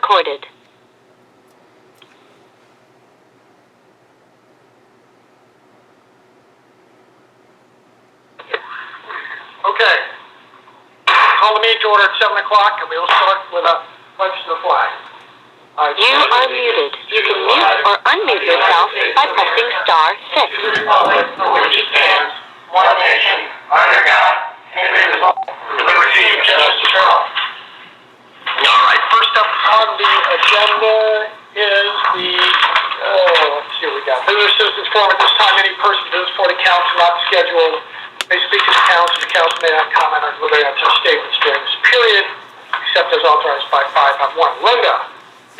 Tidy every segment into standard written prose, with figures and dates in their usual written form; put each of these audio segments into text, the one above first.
recorded. Okay. Call the meeting to order at 7 o'clock, and we will start with a pledge to the flag. You are muted. You can mute or unmute yourself by pressing *6. Republic for which it stands, one nation, under God, indivisible, with liberty and justice for all. All right, first up on the agenda is the, let's see what we got. Visitor Citizens Forum. At this time, any person who visits for the council not scheduled may speak to the council. The council may not comment on deliberating on such statements during this period, except as authorized by 551. Linda?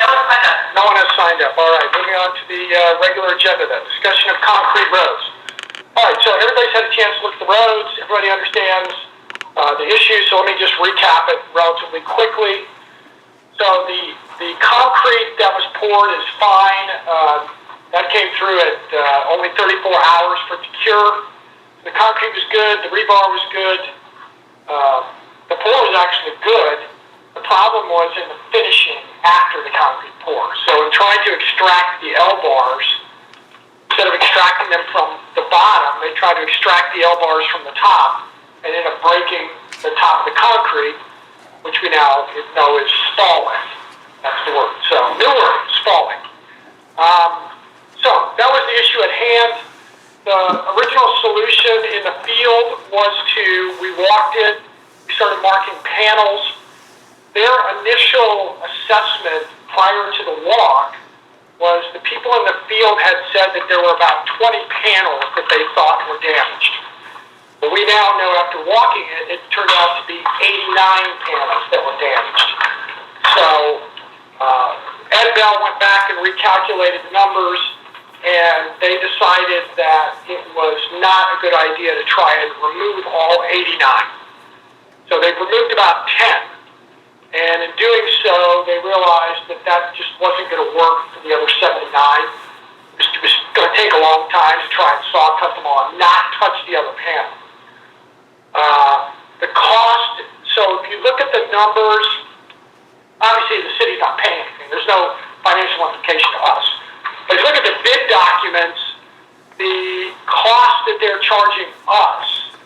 No one signed up. No one has signed up. All right, moving on to the regular agenda then. Discussion of concrete roads. All right, so everybody's had a chance to look at the roads. Everybody understands the issue, so let me just recap it relatively quickly. So the concrete that was poured is fine. That came through at only 34 hours for it to cure. The concrete was good. The rebar was good. The pour was actually good. The problem was in the finishing after the concrete pour. So in trying to extract the L-bars, instead of extracting them from the bottom, they tried to extract the L-bars from the top and end up breaking the top of the concrete, which we now know is spalling. That's the word. So, new word, spalling. So, that was the issue at hand. The original solution in the field was we walked it, we started marking panels. Their initial assessment prior to the walk was the people in the field had said that there were about 20 panels that they thought were damaged. But we now know after walking it, it turned out to be 89 panels that were damaged. So Ed Bell went back and recalculated the numbers, and they decided that it was not a good idea to try and remove all 89. So they've removed about 10. And in doing so, they realized that that just wasn't going to work for the other 79. It was going to take a long time to try and saw cut them all and not touch the other panel. The cost, so if you look at the numbers, obviously the city's not paying anything. There's no financial implication to us. But if you look at the bid documents, the cost that they're charging us,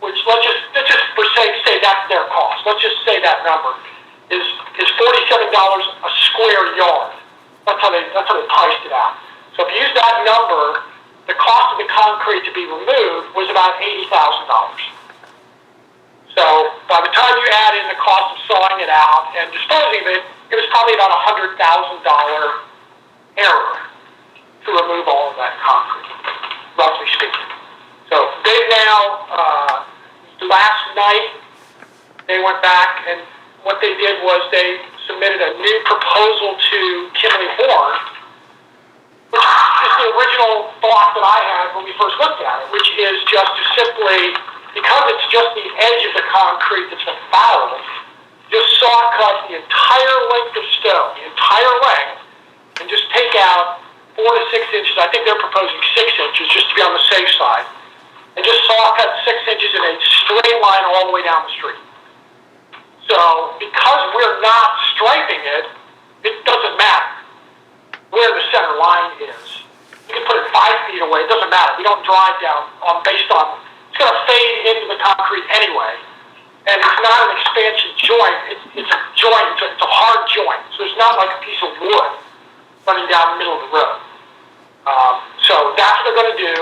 which let's just for say that's their cost. Let's just say that number is $47 a square yard. That's how they priced it out. So if you use that number, the cost of the concrete to be removed was about $80,000. So by the time you add in the cost of sawing it out and disposing of it, it was probably about $100,000 error to remove all of that concrete, roughly speaking. So they now, last night, they went back and what they did was they submitted a new proposal to Kimley Horn, which is the original thought that I had when we first looked at it, which is just to simply, because it's just the edge of the concrete that's been fouled, just saw cut the entire length of stone, the entire length, and just take out 4 to 6 inches. I think they're proposing 6 inches just to be on the safe side. And just saw cut 6 inches in a straight line all the way down the street. So, because we're not striping it, it doesn't matter where the center line is. You can put it 5 feet away, it doesn't matter. We don't drive down based on, it's going to fade into the concrete anyway. And it's not an expansion joint, it's a joint, it's a hard joint. So it's not like a piece of wood running down the middle of the road. So that's what they're going to do.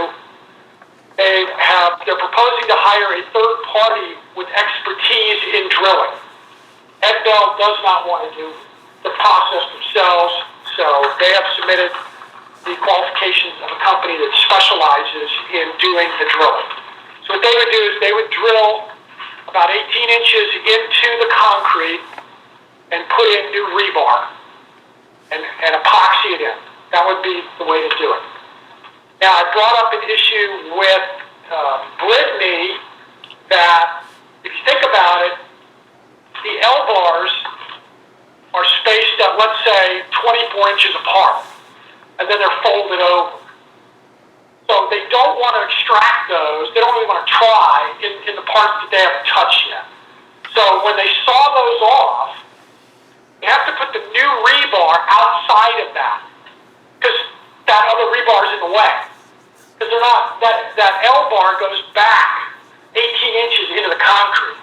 They're proposing to hire a third party with expertise in drilling. Ed Bell does not want to do the process themselves, so they have submitted the qualifications of a company that specializes in doing the drilling. So what they would do is they would drill about 18 inches into the concrete and put in new rebar and epoxy it in. That would be the way to do it. Now, I brought up an issue with Brittany that, if you think about it, the L-bars are spaced at, let's say, 24 inches apart, and then they're folded over. So they don't want to extract those. They don't really want to try in the parts that they haven't touched yet. So when they saw those off, you have to put the new outside of that, because that other rebar is in the way. Because they're not, that L bar goes back 18 inches into the concrete.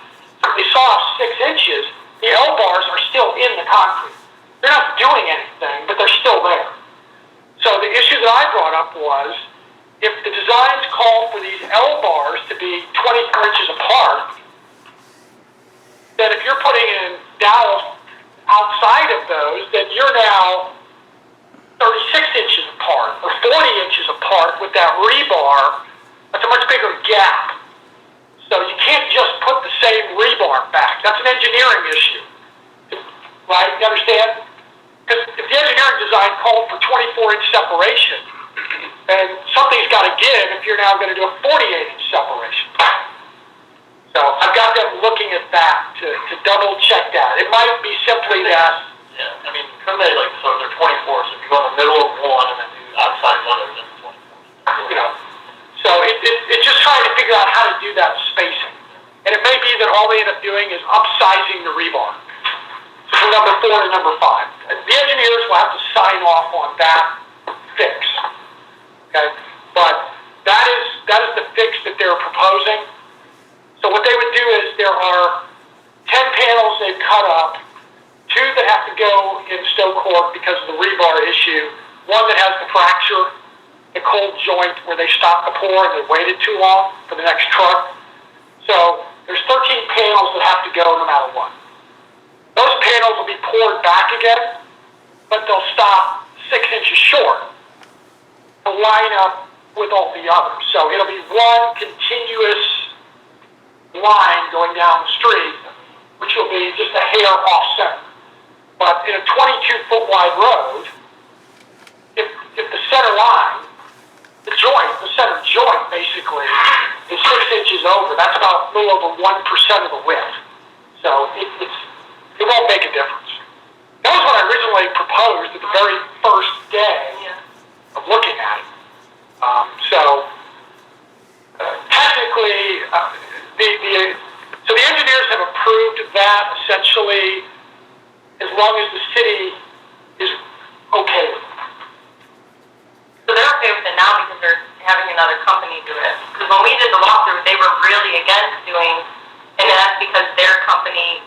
If they saw off 6 inches, the L bars are still in the concrete. They're not doing anything, but they're still there. So the issue that I brought up was, if the designs call for these L bars to be 24 inches apart, then if you're putting in dowels outside of those, then you're now 36 inches apart or 40 inches apart with that rebar. That's a much bigger gap. So you can't just put the same rebar back. That's an engineering issue, right? You understand? Because if the engineering design called for 24-inch separation, then something's got to give if you're now going to do a 48-inch separation. So I've got them looking at that to double check that. It might be simply that. Yeah, I mean, couldn't they, like, so they're 24, so if you go in the middle of one and then do outside one, then 24. You know, so it's just trying to figure out how to do that spacing. And it may be that all they end up doing is upsizing the rebar. So from number 4 to number 5. The engineers will have to sign off on that fix. Okay? But that is the fix that they're proposing. So what they would do is there are 10 panels they've cut up, 2 that have to go in stow cork because of the rebar issue, 1 that has the fracture, the cold joint where they stopped the pour and they waited too long for the next truck. So there's 13 panels that have to go no matter what. Those panels will be poured back again, but they'll stop 6 inches short to line up with all the others. So it'll be one continuous line going down the street, which will be just a hair off center. But in a 22-foot wide road, if the center line, the center joint basically is 6 inches over, that's about a little over 1% of the width. So it won't make a difference. That was what I originally proposed at the very first day of looking at it. Technically, so the engineers have approved that essentially as long as the city is okay with it. So they're okay with it now because they're having another company do it. Because when we did the walkthrough, they were really against doing, and that's because their company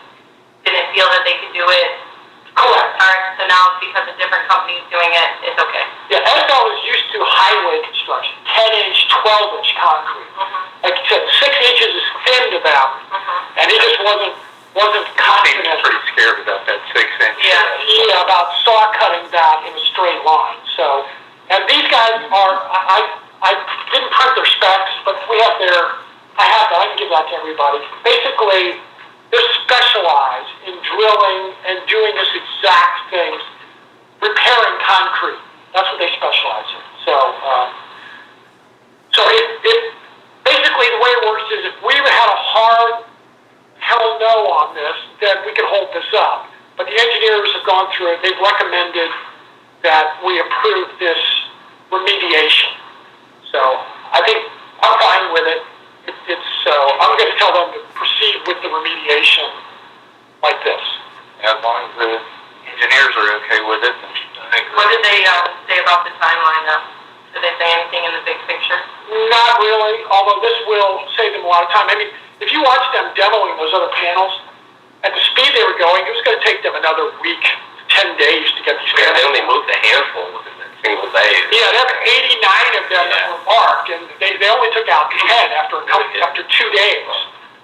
didn't feel that they could do it. Correct. So now because a different company is doing it, it's okay. Yeah, SL is used to highway construction, 10-inch, 12-inch concrete. Like you said, 6 inches is thin to them, and he just wasn't confident. Seems pretty scared about that 6-inch. Yeah, about saw cutting that in a straight line. So, and these guys are, I didn't print their specs, but we have I have that, I can give that to everybody. Basically, they're specialized in drilling and doing this exact thing, repairing concrete. That's what they specialize in. So basically the way it works is if we had a hard hell no on this, then we could hold this up. But the engineers have gone through it. They've recommended that we approve this remediation. So I think I'm fine with it. I'm going to tell them to proceed with the remediation like this. As long as the engineers are okay with it, then I think. What did they say about the timeline though? Did they say anything in the big picture? Not really, although this will save them a lot of time. I mean, if you watch them demoing those other panels, at the speed they were going, it was going to take them another week, 10 days to get these panels. They only moved a handful within a single day. Yeah, that's 89 of them that were marked, and they only took out 10 after 2 days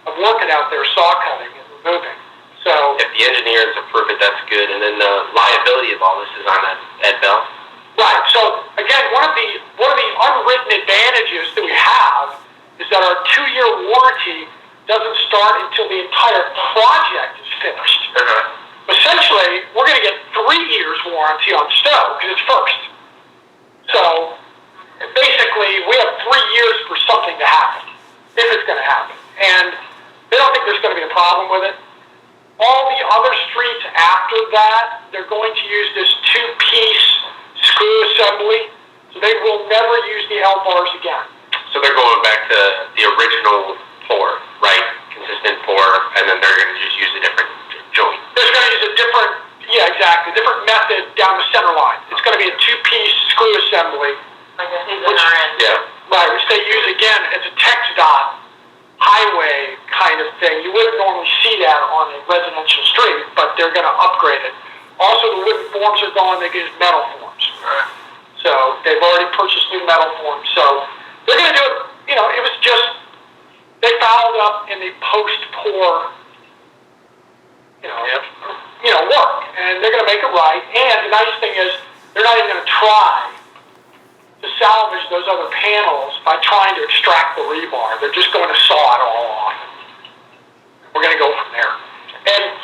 of working out there, saw cutting and removing. So if the engineers approve it, that's good. And then the liability of all this is on Ed Bell. right. So again, one of the unwritten advantages that we have is that our 2-year warranty doesn't start until the entire project is finished. Essentially, we're going to get 3 years warranty on stow because it's first. So basically, we have 3 years for something to happen, if it's going to happen. And they don't think there's going to be a problem with it. All the other streets after that, they're going to use this 2-piece screw assembly, so they will never use the L bars again. So they're going back to the original pour, right? Consistent pour, and then they're going to just use a different joint. They're going to use a different method down the thing. You wouldn't normally see that on a residential street, but they're going to upgrade it. Also, the wooden forms are gone. They use metal forms. So they've already purchased new metal forms. So they're going to do it. It was just they fouled up in the post-pour, work, and they're going to make it right. And the nice thing is, they're not even going to try to salvage those other panels by trying to extract the rebar. They're just going to saw it all off. We're going to go from there. And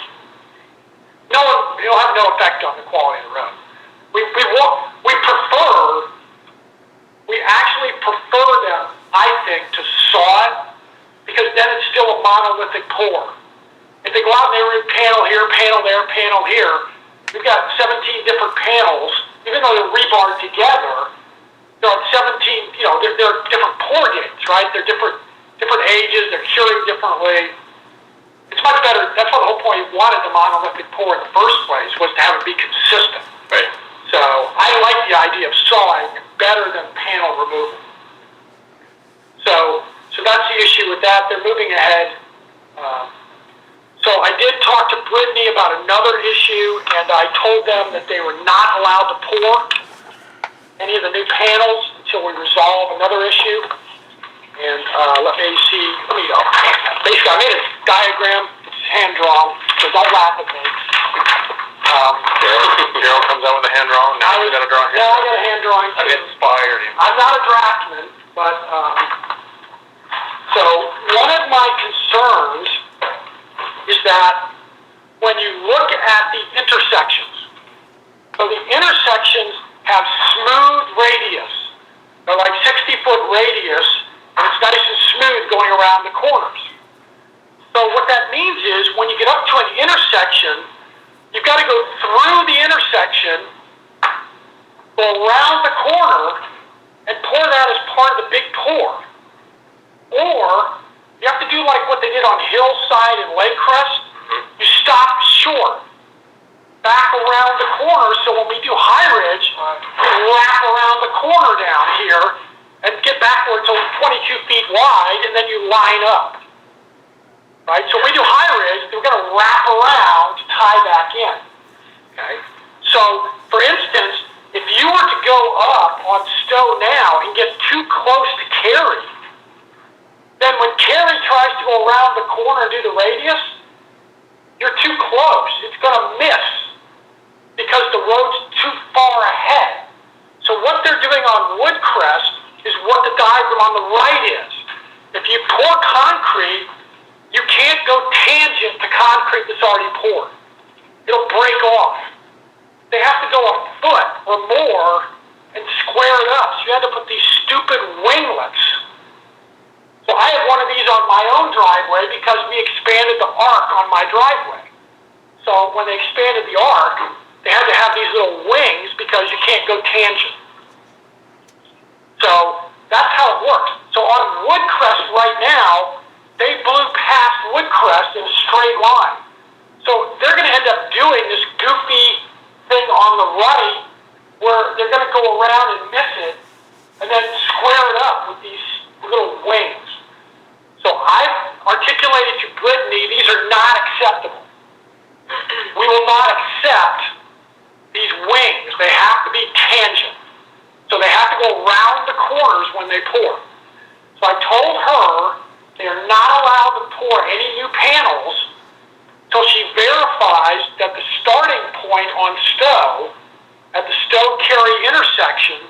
it'll have no effect on the quality of the road. We actually prefer them, I think, to saw it, because then it's still a monolithic pour. If they go out and they read panel here, panel there, panel here, we've got 17 different panels, even though they're rebarred together, they're on 17, they're different pour gates, right? They're different ages, they're curing differently. It's much better. That's why the whole point you wanted the monolithic pour in the first place, was to have it be consistent. Right. So I like the idea of sawing better than panel removal. So that's the issue with that. They're moving ahead. So I did talk to Brittany about another issue, and I told them that they were not allowed to pour any of the new panels until we resolve another issue. And basically I made a diagram. It's hand-drawn, so don't laugh at me. Daryl comes out with a hand drawing. Now you got to draw a hand Yeah, I got a hand drawing. I've inspired him. I'm not a draftsman, but so one of my concerns is that when you look at the intersections, so the intersections have smooth radius. They're like 60-foot radius, and it's nice and smooth going around the corners. So what that means is when you get up to an intersection, you've got to go through the intersection, go around the corner, and pour that as part of the big pour. Or you have to do like what they did on Hillside and Lakecrest. You stop short, back around the corner, so when we do High Ridge, you wrap around the corner down here and get back where it's only 22 feet wide, and then you line up. Right? So when we do High Ridge, we're going to wrap around to tie back in. Okay? So, for instance, if you were to go up on Stowe now and get too close to Cary, then when Cary tries to go around the corner and do the radius, you're too close. It's going to miss because the road's too far ahead. So what they're doing on Woodcrest is what the diagram on the right is. If you pour concrete, you can't go tangent to concrete that's already poured. It'll break off. They have to go a foot or more and square it up. So you had to put these stupid winglets. So I have one of these on my own driveway because we expanded the arc on my driveway. So when they expanded the arc, they had to have these little wings because you can't go tangent. So that's how it works. So on Woodcrest right now, they blew past Woodcrest in a straight line. So they're going to end up doing this goofy thing on the right where they're going to go around and miss it and then square it up with these little wings. So I've articulated to Brittany, these are not acceptable. We will not accept these wings. They have to be tangent. So they have to go around the corners when they pour. So I told her they are not allowed to pour any new panels until she verifies that the starting point on Stowe, at the Stowe-Cary intersection,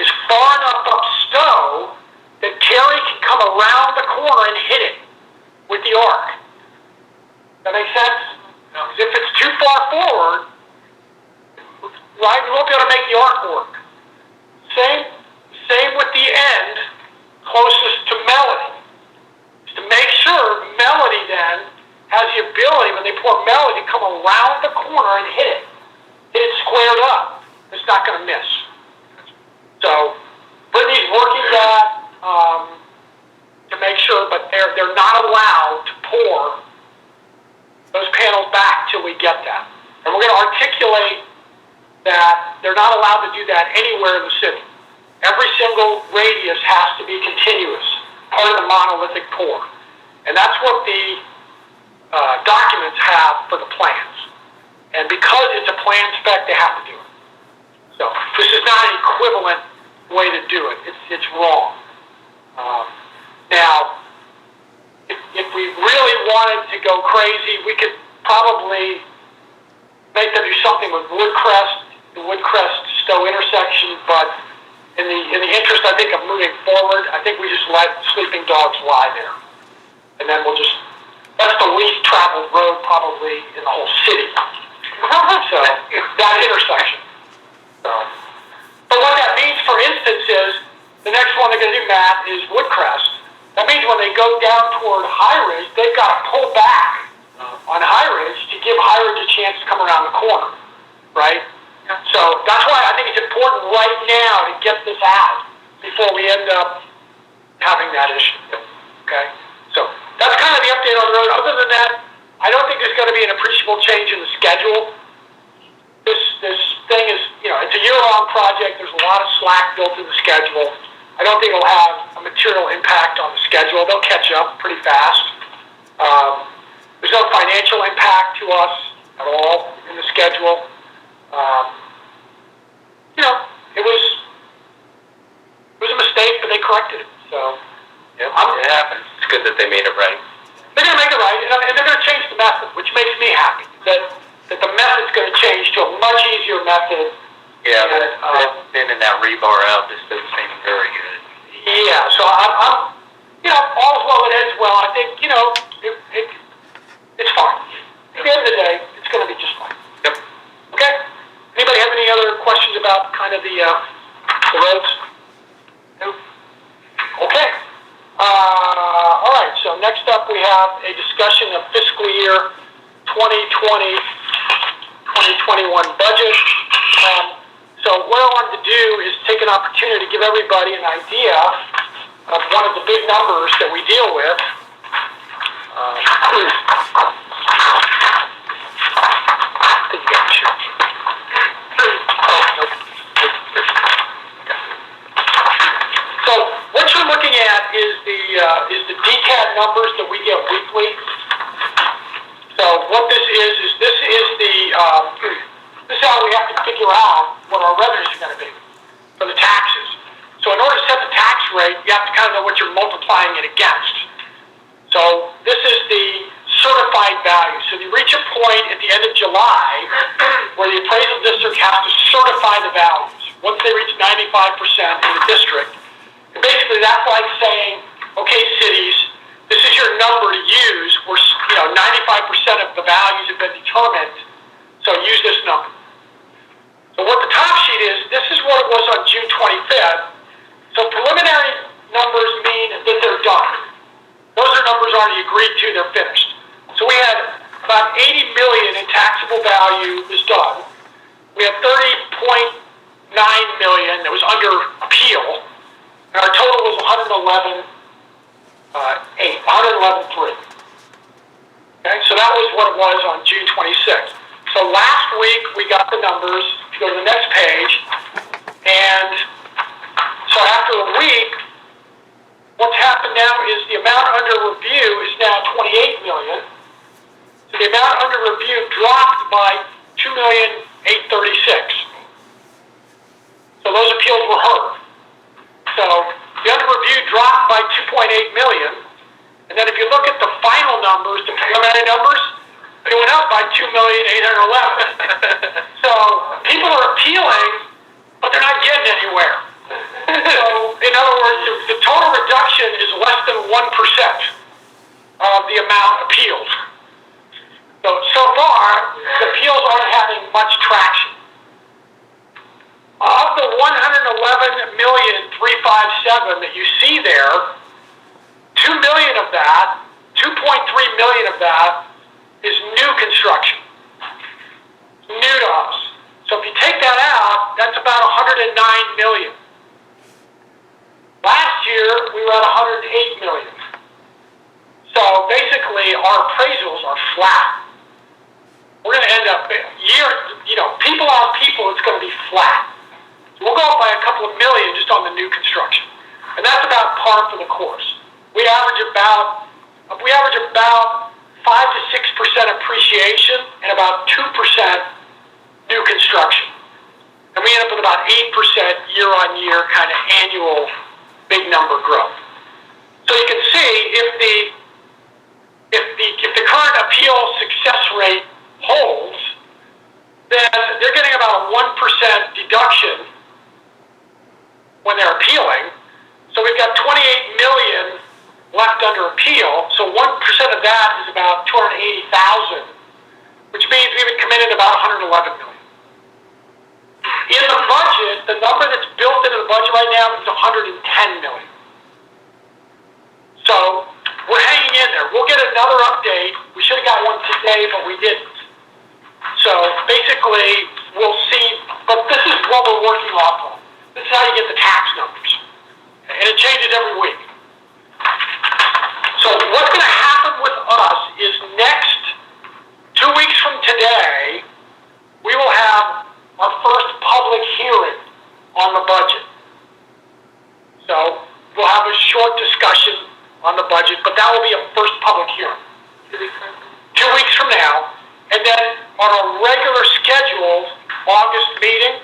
is far enough up Stowe that Cary can come around the corner and hit it with the arc. That make sense? Because if it's too far forward, right, we won't be able to make the arc work. Same with the end closest to Melody. Is to make sure Melody then has the ability, when they pour Melody, to come around the corner and hit it squared up. It's not going to miss. So Brittany's working that to make sure, but they're not allowed to pour those panels back till we get that. And we're going to articulate that they're not allowed to do that anywhere in the city. Every single radius has to be continuous, part of the monolithic pour. And that's what the documents have for the plans. And because it's a plan spec, they have to do it. So this is not an equivalent way to do it. It's wrong. Now, if we really wanted to go crazy, we could probably make them do something with the Woodcrest Stowe intersection, but in the interest, I think, of moving forward, I think we just let sleeping dogs lie there. And then that's the least traveled road probably in the whole city. So, that intersection. So, but what that means, for instance, is the next one they're going to do, Matt, is Woodcrest. That means when they go down toward High Ridge, they've got to pull back on High Ridge to give High Ridge a chance to come around the corner, right? So that's why I think it's important right now to get this out before we end up having that issue. Okay? So that's kind of the update on the road. Other than that, I don't think there's going to be an appreciable change in the schedule. This thing is, it's a year-long project. There's a lot of slack built in the schedule. I don't think it'll have a material impact on the schedule. They'll catch up pretty fast. There's no financial impact to us at all in the schedule. It was a mistake, but they corrected it. So, it happens. It's good that they made it right. They're going to make it right, and they're going to change the method, which makes me happy. That the method's going to change to a much easier method. Yeah, but thinning that rebar out just doesn't seem very good. Yeah, so I'm all's well that ends well. I think, it's fine. At the end of the day, it's going to be just fine. Yep. Okay? Anybody have any other questions about kind of the roads? No? Okay. All right, so next up we have a discussion of fiscal year 2020-2021 budget. So what I wanted to do is take an opportunity to give everybody an idea of one of the big numbers that we deal with. So what you're looking at is the DCAD numbers that we get weekly. So what this is this is how we have to figure out what our revenues are going to be for the taxes. So in order to set the tax rate, you have to kind of know what you're multiplying it against. So this is the certified value. So you reach a point at the end of July where the appraisal district has to certify the values. Once they reach 95% in the district, and basically that's like saying, okay, cities, this is your number to use. We're 95% of the values have been determined, so use this number. So what the top sheet is, this is what it was on June 25th. So preliminary numbers mean that they're done. Those are numbers already agreed to, they're finished. So we had about $80 million in taxable value was done. We had $30.9 million that was under appeal, and our total was $111.3. Okay, so that was what it was on June 26th. So last week we got the numbers. If you go to the next page, and so after a week, what's happened now is the amount under review is now $28 million. So the amount under review dropped by $2,836,000. So those appeals were heard. So the under review dropped by $2.8 million. And then if you look at the final numbers, the preliminary numbers, they went up by $2,811,000. So people are appealing, but they're not getting anywhere. So in other words, the total reduction is less than 1% of the amount appealed. So far, the appeals aren't having much traction. Of the $111,357,000 that you see there, $2 million of that, $2.3 million of that is new construction. New to us. So if you take that out, that's about $109 million. Last year, we were at $108 million. So basically, our appraisals are flat. We're going to end up, people on people, it's going to be flat. So we'll go up by a couple of million just on the new construction. And that's about par for the course. We average about we average about 5 to 6% appreciation and about 2% new construction. And we end up with about 8% year-on-year kind of annual big number growth. So you can see if the current appeal success rate holds, then they're getting about a 1% deduction when they're appealing. So we've got 28 million left under appeal. So 1% of that is about 280,000, which means we would come in at about 111 million. In the budget, the number that's built into the budget right now is 110 million. So we're hanging in there. We'll get another update. We should have got one today, but we didn't. So basically, we'll see. But this is what we're working off of. This is how you get the tax numbers. And it changes every week. So what's going to happen with us is next 2 weeks from today, we will have our first public hearing on the budget. So we'll have a short discussion on the budget, but that will be a first public hearing. 2 weeks from now. And then on our regular scheduled August meeting,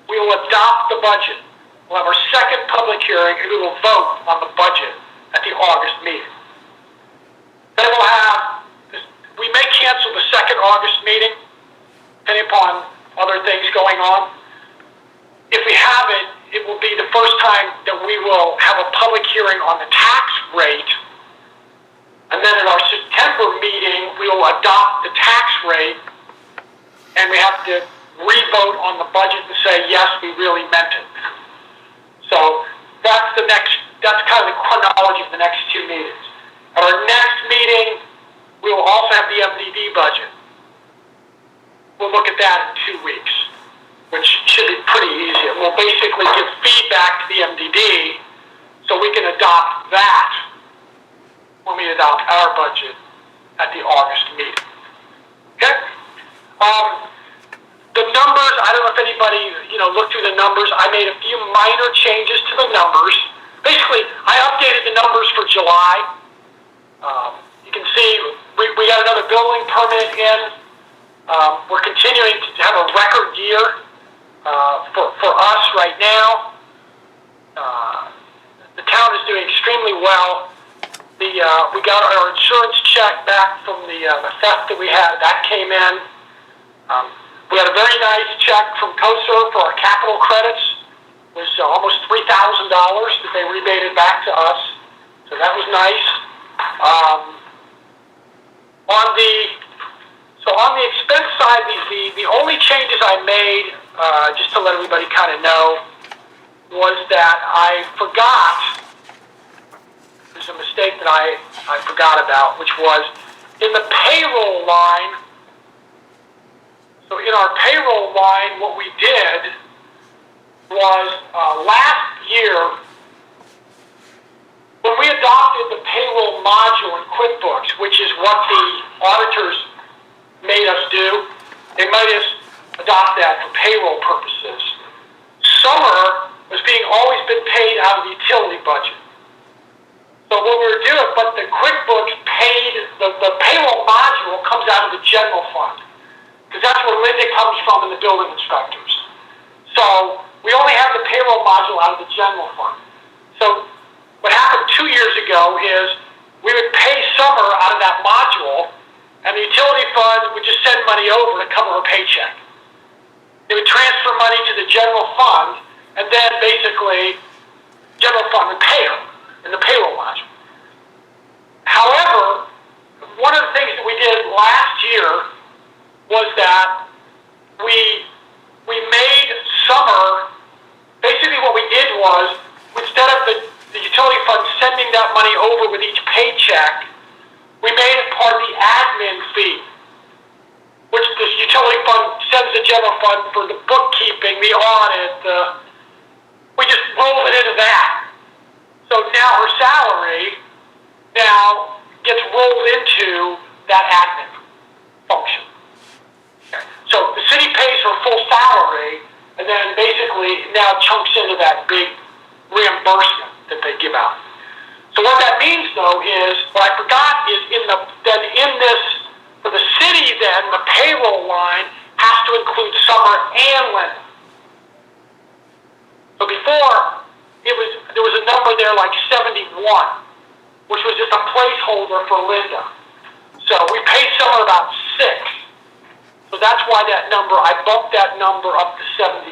we will adopt the budget. We'll have our second public hearing, and we will vote on the budget at the August meeting. Then we'll have, we may cancel the second August meeting, depending upon other things going on. If we have it, it will be the first time that we will have a public hearing on the tax rate. And then at our September meeting, we will adopt the tax rate, and we have to re-vote on the budget and say, yes, we really meant it. So that's kind of the chronology of the next two meetings. At our next meeting, we will also have the MDD budget. We'll look at that in 2 weeks, which should be pretty easy. And we'll basically give feedback to the MDD so we can adopt that when we adopt our budget at the August meeting. Okay? The numbers, I don't know if anybody, looked through the numbers. I made a few minor changes to the numbers. Basically, I updated the numbers for July. You can see we got another building permit in. We're continuing to have a record year for us right now. The town is doing extremely well. We got our insurance check back from the theft that we had. That came in. We had a very nice check from COSER for our capital credits. It was almost $3,000 that they rebated back to us. So that was nice. On the expense side, the only changes I made, just to let everybody kind of know, was that I forgot. There's a mistake that I forgot about, which was in the payroll line. So in our payroll line, what we did was last year, when we adopted the payroll module in QuickBooks, which is what the auditors made us do, they made us adopt that for payroll purposes. Summer was always been paid out of the utility budget. So what we were doing, but the QuickBooks paid, the payroll module comes out of the general fund, because that's where Linda comes from and the building inspectors. So we only have the payroll module out of the general fund. So what happened 2 years ago is we would pay Summer out of that module, and the utility fund would just send money over to cover her paycheck. They would transfer money to the general fund, and then basically general fund would pay her in the payroll module. However, one of the things that we did last year was that we made Summer, basically what we did was, instead of the utility fund sending that money over with each paycheck, we made it part of the admin fee, which the utility fund sends the general fund for the bookkeeping, the audit, we just roll it into that. So now her salary now gets rolled into that admin function. So the city pays her full salary, and then basically now chunks into that big reimbursement that they give out. So what that means, though, is, what I forgot is in this, for the city then, the payroll line has to include summer and Linda. So before, there was a number there like 71, which was just a placeholder for Linda. So we paid summer about 6. So that's why that number, I bumped that number up to 77.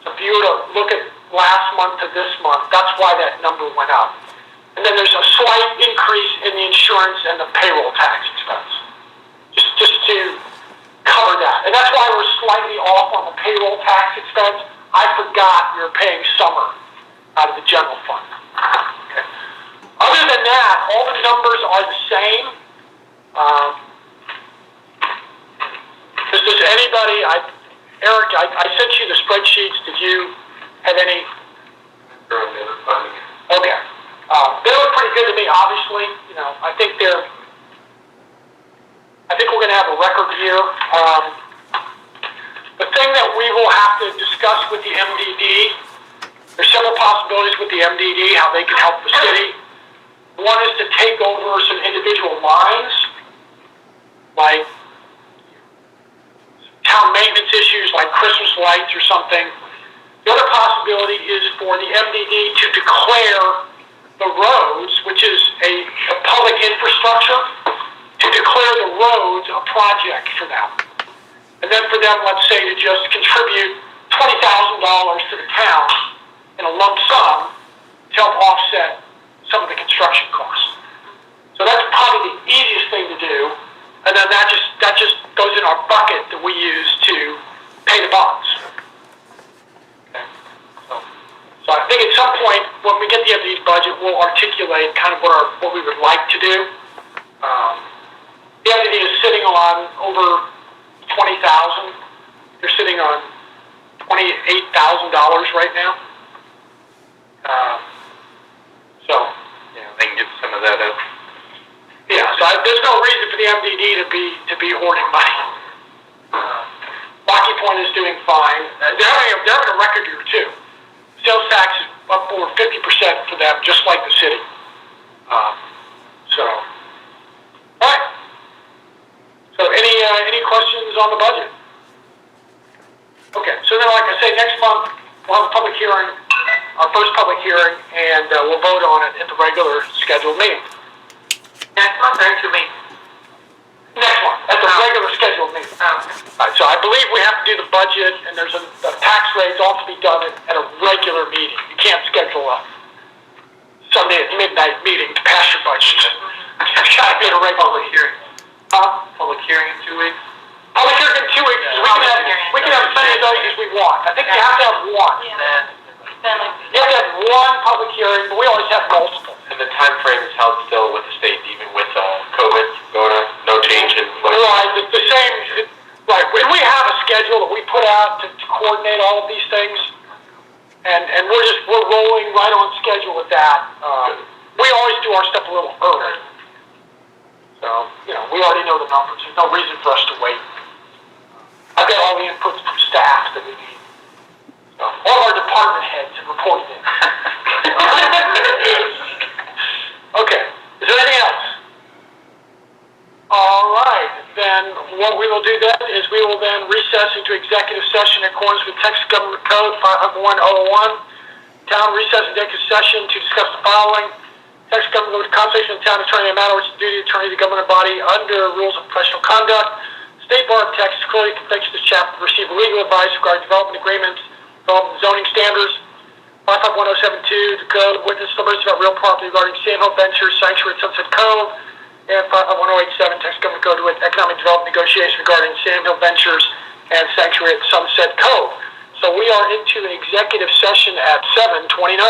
So if you were to look at last month to this month, that's why that number went up. And then there's a slight increase in the insurance and the payroll tax expense. Just to cover that. And that's why we're slightly off on the payroll tax expense. I forgot we were paying summer out of the general fund. Okay. Other than that, all the numbers are the same. Does anybody, Eric, I sent you the spreadsheets. Did you have any? Okay. They look pretty good to me, obviously. You know, I think we're going to have a record year. The thing that we will have to discuss with the MDD, there's several possibilities with the MDD, how they can help the city. One is to take over some individual lines, like town maintenance issues like Christmas lights or something. The other possibility is for the MDD to declare the roads, which is a public infrastructure, to declare the roads a project for them. And then for them, let's say, to just contribute $20,000 to the town in a lump sum to help offset some of the construction costs. So that's probably the easiest thing to do. And then that just goes in our bucket that we use to pay the bonds. Okay. So I think at some point when we get the MD's budget, we'll articulate kind of what we would like to do. The MD is sitting on over $20,000. They're sitting on $28,000 right now. So yeah, they can get some of that up. Yeah, so there's no reason for the MDD to be hoarding money. Rocky Point is doing fine. They're having a record year too. Sales tax is up over 50% for them, just like the city. All right. So any questions on the budget? Okay, so then like I say, next month we'll have a public hearing, our first public hearing, and we'll vote on it at the regular scheduled meeting. Next month or 2 weeks? Next month, at the regular scheduled meeting. Okay. All right, so I believe we have to do the budget, and there's the tax rates all to be done at a regular meeting. You can't schedule a Sunday at midnight meeting to pass your budget. It's got to be at a regular hearing. Public hearing in 2 weeks? Public hearing in 2 weeks. We can have as many of those as we want. I think you have to have one. Yeah. You have to have one public hearing, but we always have multiple. And the time frame is held still with the state, even with COVID going on, no change in what Right, the same, right, we have a schedule that we put out to coordinate all of these things, and we're rolling right on schedule with that. We always do our stuff a little early. So, you know, we already know the numbers, there's no reason for us to wait. I've got all the inputs from staff that we need. So, all of our department heads have reported in. Okay, is there anything else? All right, then what we will do then is we will then recess into executive session in accordance with Texas Government Code 50101. Town recess executive session to discuss the following. Texas Government Code consultation of the town attorney, a matter which is the duty of the attorney of the government body under rules of professional conduct. State Bar of Texas clearly conflicts this chapter to receive legal advice regarding development agreements, development zoning standards. 551.072, the code, witness numbers about real property regarding Sandhill Ventures, Sanctuary at Sunset Cove, and 551.087, Texas Government Code with economic development negotiation regarding Sandhill Ventures and Sanctuary at Sunset Cove. So we are into an executive session at 7:29.